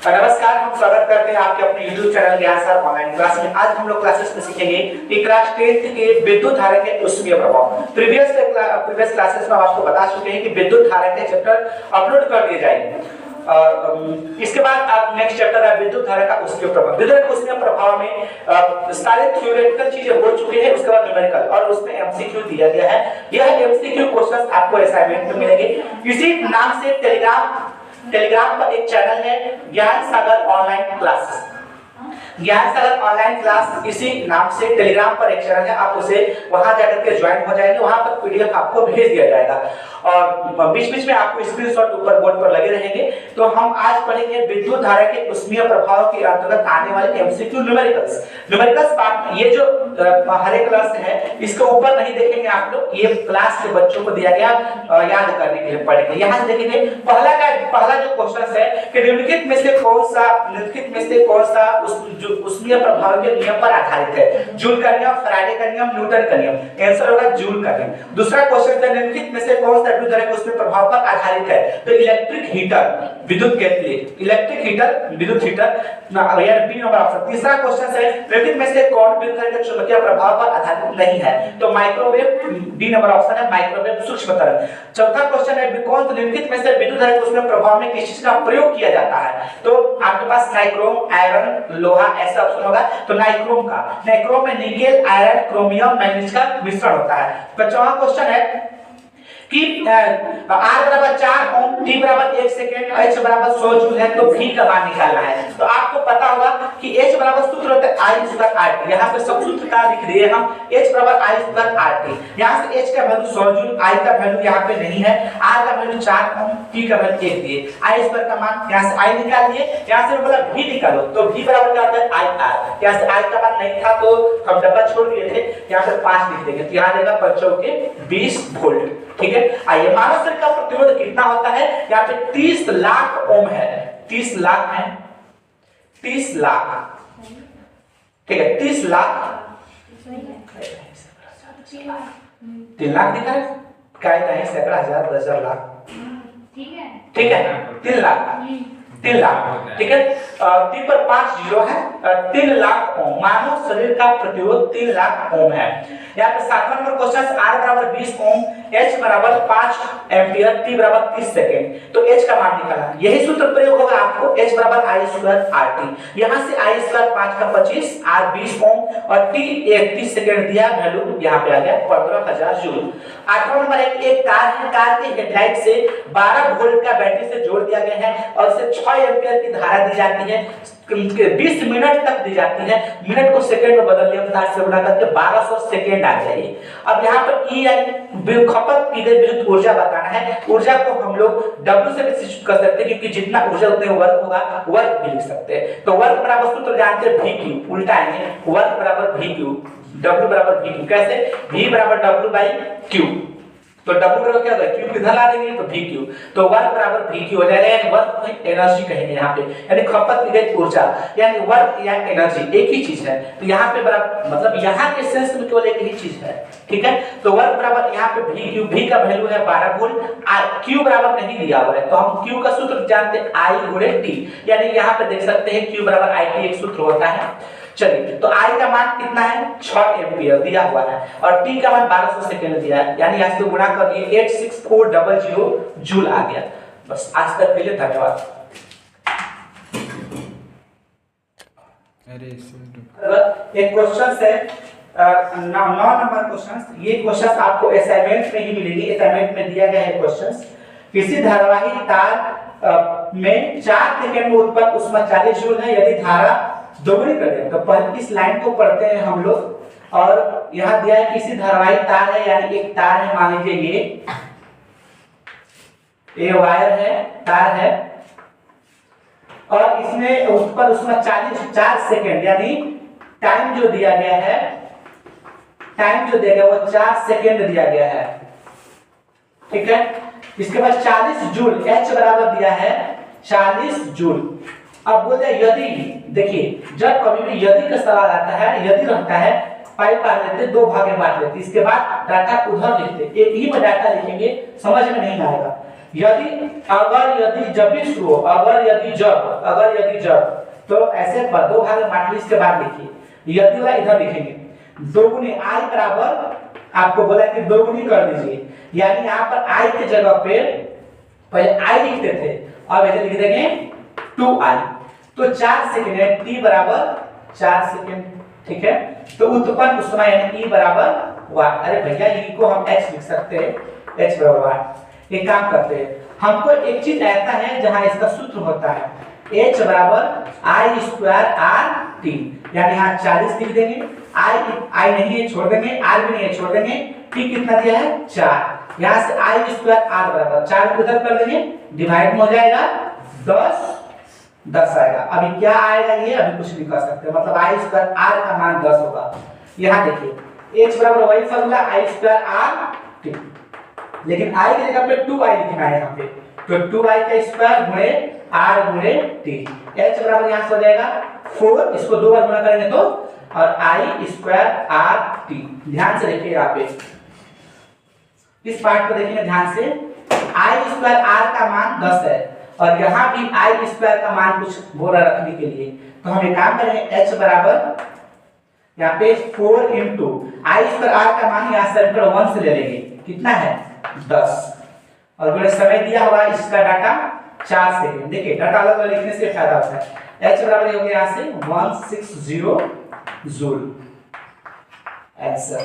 नमस्कार, हम स्वागत करते हैं आपके अपने YouTube चैनल ज्ञान सार ऑनलाइन क्लास में। आज हम लोग क्लासेस में सीखेंगे कि क्लास 10th के विद्युत धारा के उष्मीय प्रभाव। प्रीवियस क्लासेस में आपको बता चुके हैं कि विद्युत धारा के चैप्टर अपलोड कर दिए जाएंगे और इसके बाद आप नेक्स्ट चैप्टर है विद्युत धारा का उष्मीय प्रभाव। विद्युत धारा के उष्मीय प्रभाव में सारे थ्योरेटिकल चीजें हो चुकी है, उसके बाद न्यूमेरिकल और उसमें एमसीक्यू दिया गया है। यह एमसीक्यू क्वेश्चंस आपको असाइनमेंट में मिलेंगे। इसी नाम से टेलीग्राम पर एक चैनल है ज्ञान सागर ऑनलाइन क्लासेस। ज्ञान सागर ऑनलाइन क्लास इसी नाम से टेलीग्राम पर एक चैनल है, आप उसे वहां जाकर के ज्वाइन हो जाएंगे। वहां पर पीडीएफ आपको भेज दिया जाएगा और बीच-बीच में आपको स्क्रीनशॉट ऊपर बोर्ड पर लगे रहेंगे। तो हम आज पढ़ेंगे विद्युत धारा के उष्मीय प्रभाव के अंतर्गत आने वाले एमसीक्यू न्यूमेरिकल्स पार्ट। ये जो हरे कलर से है इसके ऊपर नहीं देखेंगे आप लोग, ये क्लास के बच्चों को दिया गया याद करने के लिए पढ़ेंगे। यहां से देखेंगे पहला जो क्वेश्चन है कि निम्नलिखित में से कौन सा उष्मीय प्रभाव के नियम पर आधारित है? जूल का नियम, फैराडे का नियम, न्यूटन का नियम। आंसर होगा जूल का नियम। दूसरा क्वेश्चन है निम्नलिखित में से कौन सा विद्युत धारा के उष्मीय प्रभाव पर आधारित है? तो इलेक्ट्रिक हीटर, विद्युत केतली, इलेक्ट्रिक हीटर, विद्युत हीटर यार बी नंबर ऑप्शन। तीसरा क्वेश्चन है निम्नलिखित में से कौन विद्युत धारा के चुंबकीय प्रभाव पर आधारित नहीं है? तो माइक्रोवेव, डी नंबर ऑप्शन है माइक्रोवेव सूक्ष्म तरंग। चौथा क्वेश्चन है कौन निम्नलिखित में से विद्युत धारा के उष्मीय प्रभाव में किस चीज का प्रयोग किया जाता है? तो आपके पास नाइक्रोम, आयरन, लोहा ऐसा ऑप्शन होगा। तो नाइक्रोम में निकेल, आयरन, क्रोमियम, मैग्नीज का मिश्रण होता है। पांचवा क्वेश्चन है कि R बराबर 4 ओम, T बराबर 1 सेकंड, H बराबर 100 जूल है, तो V का मान निकालना है। तो आपको पता होगा कि H बराबर सूत्र होता है I स्क्वायर RT। यहां पे सब सूत्र का लिख दिए हम, H बराबर I स्क्वायर RT। यहां से H का वैल्यू 100 जूल, I का वैल्यू यहां पे नहीं है, R का वैल्यू 4 ओम, T का वैल्यू 1 दिए, I स्क्वायर का मान यहां से I निकाल लिए। यहां से बोला V निकालो, तो V बराबर क्या होता है IR। यहां से I का मान नहीं था तो हम डब्बा छोड़ दिए थे, यहां से 5 लिख देंगे। तो यहां देगा 5 के 20 वोल्ट। ठीक है, आइए मानव शरीर का प्रतिरोध कितना होता है? यहाँ पे 30 लाख ओम है, 30 लाख है, 30 लाख। ठीक है, 30 लाख, 3 लाख दिखा है क्या? नहीं, सैकड़ा, हजार, 10,000, लाख। ठीक है, 3 लाख, 3 लाख। ठीक है, 3 पर 5 जीरो है, 3 लाख ओम। मानव शरीर का प्रतिरोध 3 लाख ओम है। यहाँ पे 7वां नंबर क्वेश्चन, R बराबर 20 ओम, H बराबर 5 एम्पियर, T बराबर 30 सेकंड। तो H का मान निकालना, यही सूत्र प्रयोग होगा आपको। H बराबर I स्क्वायर RT। यहाँ से I स्क्वायर 5 का 25, R 20 ओम और T 30 सेकंड दिया, वैल्यू यहाँ पे आ गया 15,000 जूल। 8वां नंबर एक कार है, कार के हेडलाइट से 12 वोल्ट का बैटरी से जोड़ दिया गया है और इसे 6 एम्पियर की धारा दी जाती है, 20 मिनट तक दी जाती है। मिनट को सेकंड में बदल लिया, 10 से बढ़ा करके 1200 सेकंड आ जाएगी। अब यहाँ पर ई यानी खपत की गई विद्युत ऊर्जा बताना है। ऊर्जा को हम लोग W से भी सब्स्टिट्यूट कर सकते हैं, क्योंकि जितना ऊर्जा उतने वर्क होगा, वर्क भी लिख सकते हैं। तो वर्क बराबर सूत्र जानते हैं VQ, उल्टा है वर्क बराबर VQ, W बराबर VQ। कैसे? V बराबर W बाई Q। तो W बराबर क्या होगा? Q किधर ला देंगे तो VQ। तो वर्क बराबर VQ हो जाएगा, यानी वर्क को एनर्जी कहेंगे यहाँ पे, यानी खपत की गई ऊर्जा, यानी वर्क या एनर्जी एक ही चीज है। तो यहाँ पे बराबर मतलब यहाँ के सेंस में केवल एक ही चीज है। ठीक है, तो वर्क बराबर यहाँ पे VQ, V का वैल्यू है 12 वोल्ट, Q बराबर नहीं दिया हुआ है, तो हम Q का सूत्र जानते हैं I गुणे T, यानी यहाँ पे देख सकते हैं Q बराबर IT एक सूत्र होता है। चलिए, तो I का मान कितना है? 6 एम्पियर दिया हुआ है और T का मान 1200 सेकंड दिया है, यानी यहाँ से गुणा कर दिए 86400 जूल आ गया। बस आज तक के लिए धन्यवाद। एक क्वेश्चन है 9 नंबर क्वेश्चन। ये क्वेश्चन आपको असाइनमेंट में ही मिलेगी, असाइनमेंट में दिया गया है क्वेश्चन। किसी धारावाही तार में 4 सेकंड में उत्पन्न ऊष्मा 40 जूल है, यदि धारा दोगुनी कर दें। तो पहले इस लाइन को पढ़ते हैं हम लोग और यहाँ दिया है किसी धारावाही तार है, यानी एक तार है, मान लीजिए ये वायर है, तार है और इसमें उत्पन्न ऊष्मा 4 सेकंड, यानी टाइम जो दिया गया है, टाइम जो दिया गया वो 4 सेकंड दिया गया है। ठीक है, इसके बाद 40 जूल, H बराबर दिया है 40 जूल। अब बोलते हैं यदि, देखिए जब कभी भी यदि का सवाल आता है, यदि रहता है पाई पार लेते, 2 भाग में बांट लेते, इसके बाद डाटा उधर लिखते, एक ही में डाटा लिखेंगे, समझ में नहीं आएगा। यदि अगर यदि जब भी शुरू हो, अगर यदि जब तो ऐसे दो भाग में बांट ली। इसके बाद लिखिए यदि वाला इधर लिखेंगे, दोगुनी i बराबर आपको बोला कि दोगुनी कर दीजिए, यानी यहाँ पर i की जगह पे पहले i लिखते थे, अब इधर लिख देंगे 2i। तो 4 सेकंड है, t बराबर 4 सेकंड, ठीक है। तो उत्पन्न उष्मा यानी E बराबर वाट। अरे भैया E को हम h लिख सकते हैं, h बराबर वाट। एक काम करते हैं, हमको एक चीज ऐसा है जहां इसका सूत्र होता है h बराबर i स्क्वायर r t, यानी यहाँ 40 लिख देंगे, i नहीं है छोड़ देंगे, r भी नहीं है छोड़ देंगे, t कितना दिया है 4, यहाँ से i स्क्वायर r बराबर 4 को उधर कर देंगे, डिवाइड में हो जाएगा 10 आएगा। अभी क्या आएगा ये अभी कुछ नहीं कर सकते, मतलब i स्क्वायर r का मान 10 होगा। यहाँ देखिए h बराबर वही formula i square r t, लेकिन i की जगह पे 2i लिखना है यहाँ पे, तो 2i का स्क्वायर गुणे r गुणे t, h बराबर यहाँ से हो जाएगा 4, इसको दो बार गुणा करेंगे तो, और i स्क्वायर r t। ध्यान से देखिए यहाँ पे इस पार्ट को देखिए ध्यान से, i स्क्वायर r का मान 10 है और यहाँ भी i स्क्वायर का मान कुछ बोला रखने के लिए, तो हम एक काम करेंगे h बराबर यहाँ पे 4 इंटू i स्क्वायर r का मान यहाँ से 1 से ले लेंगे, कितना है 10, और गुणे समय दिया हुआ इसका डाटा 4 सेकंड। देखिए डाटा अलग अलग लिखने से फायदा होता है। h बराबर हो गया यहाँ से 160 जूल, आंसर।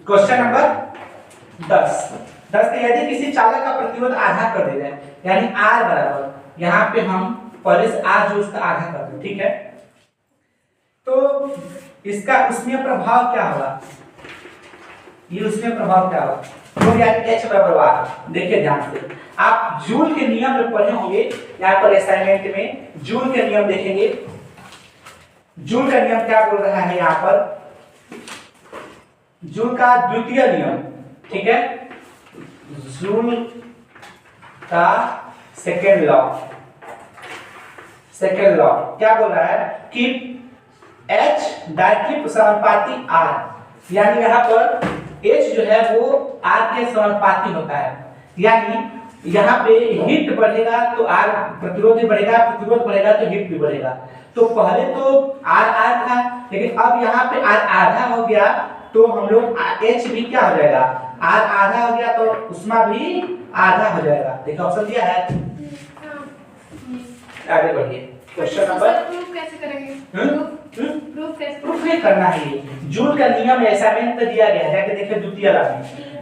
क्वेश्चन नंबर 10 के यदि किसी चालक का प्रतिरोध आधा कर दिया जाए, यानी R बराबर, यहाँ पे हम पहले से R जो उसका आधा कर दें, ठीक है, तो इसका उसमें प्रभाव क्या होगा, ये उसमें प्रभाव क्या होगा, तो यानी h बराबर R। देखिए ध्यान से, आप जूल के नियम में पढ़े होंगे, यहाँ पर असाइनमेंट में जूल के नियम देखेंगे। जूल का नियम क्या बोल रहा है यहाँ पर, जूल का द्वितीय नियम, ठीक है, जूल का सेकेंड लॉ क्या बोल रहा है कि H डायरेक्टली समानुपाती R, यानी यहाँ पर H जो है वो R के समानुपाती होता है, यानी यहाँ पे हीट बढ़ेगा तो R प्रतिरोध भी बढ़ेगा, प्रतिरोध बढ़ेगा तो हीट भी बढ़ेगा। तो पहले तो R था, लेकिन अब यहाँ पे R आधा हो गया, तो हम लोग H भी क्या हो जाएगा, R आधा हो गया तो उष्मा भी आधा हो जाएगा। देखो ऑप्शन दिया है, आगे बढ़िए। क्वेश्चन नंबर प्रूफ कैसे करेंगे, प्रूफ नहीं करना है, जूल का नियम असाइनमेंट में दिया गया है, जाके देखिए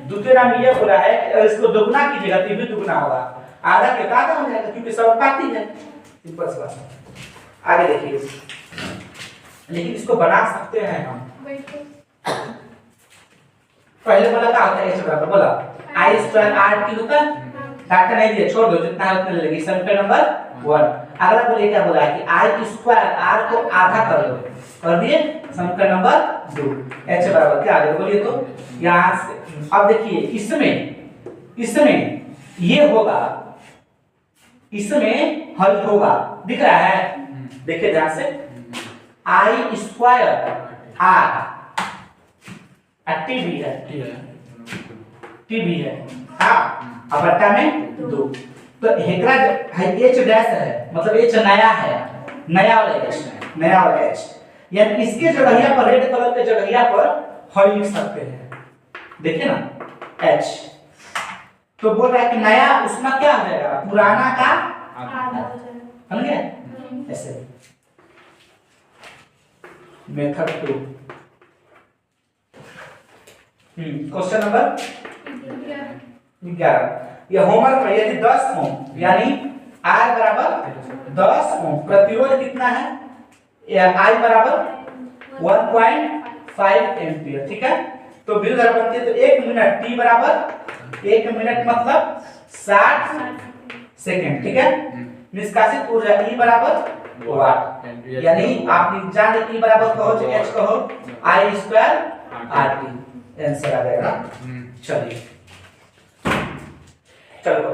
द्वितीय नाम ये बोला है इसको दोगुना कीजिएगा तो भी दुगुना होगा, आधा के आधा हो जाएगा क्योंकि समानुपाती है, सिंपल सी बात। आगे देखिए, लेकिन इसको बना सकते हैं हम। पहले बोला क्या होता है, h बराबर बोला i स्क्वायर r t होता है, डाटा नहीं दिया छोड़ दो, जितना है उतना ले लेंगे। समीकरण नंबर 1। अगला बोले क्या बोला है कि i स्क्वायर r को आधा कर दो, कर दिए। समीकरण नंबर 2 h बराबर क्या आ गया बोलिए तो, यहाँ से अब देखिए इसमें ये होगा, इसमें हल होगा, दिख रहा है, देखिए ध्यान से, i स्क्वायर r टी भी है, हाँ, अब बट्टा में 2, तो हेकरा h डैश है, मतलब h नया है, नया वाला h, यानी इसके जगहिया पर रेड कलर के जगहिया पर हल लिख सकते हैं, देखिए ना h, तो बोल रहा है कि नया उसमें क्या हो जाएगा, पुराना का आधा हो जाएगा, समझ गए ऐसे। Method 2, question number 11। ये होमवर्क में यदि 10 ओम यानी R बराबर 10 ओम, प्रतिरोध कितना है, I बराबर 1.5 एम्पियर, ठीक है, तो विद्युत धारा बनती है तो 1 मिनट, T बराबर 1 मिनट मतलब 60 सेकंड, ठीक है। निष्कासित ऊर्जा E बराबर वाट, यानी आप जान E बराबर कहो चाहे H कहो, I स्क्वायर RT, आंसर आ जाएगा। चलिए चलो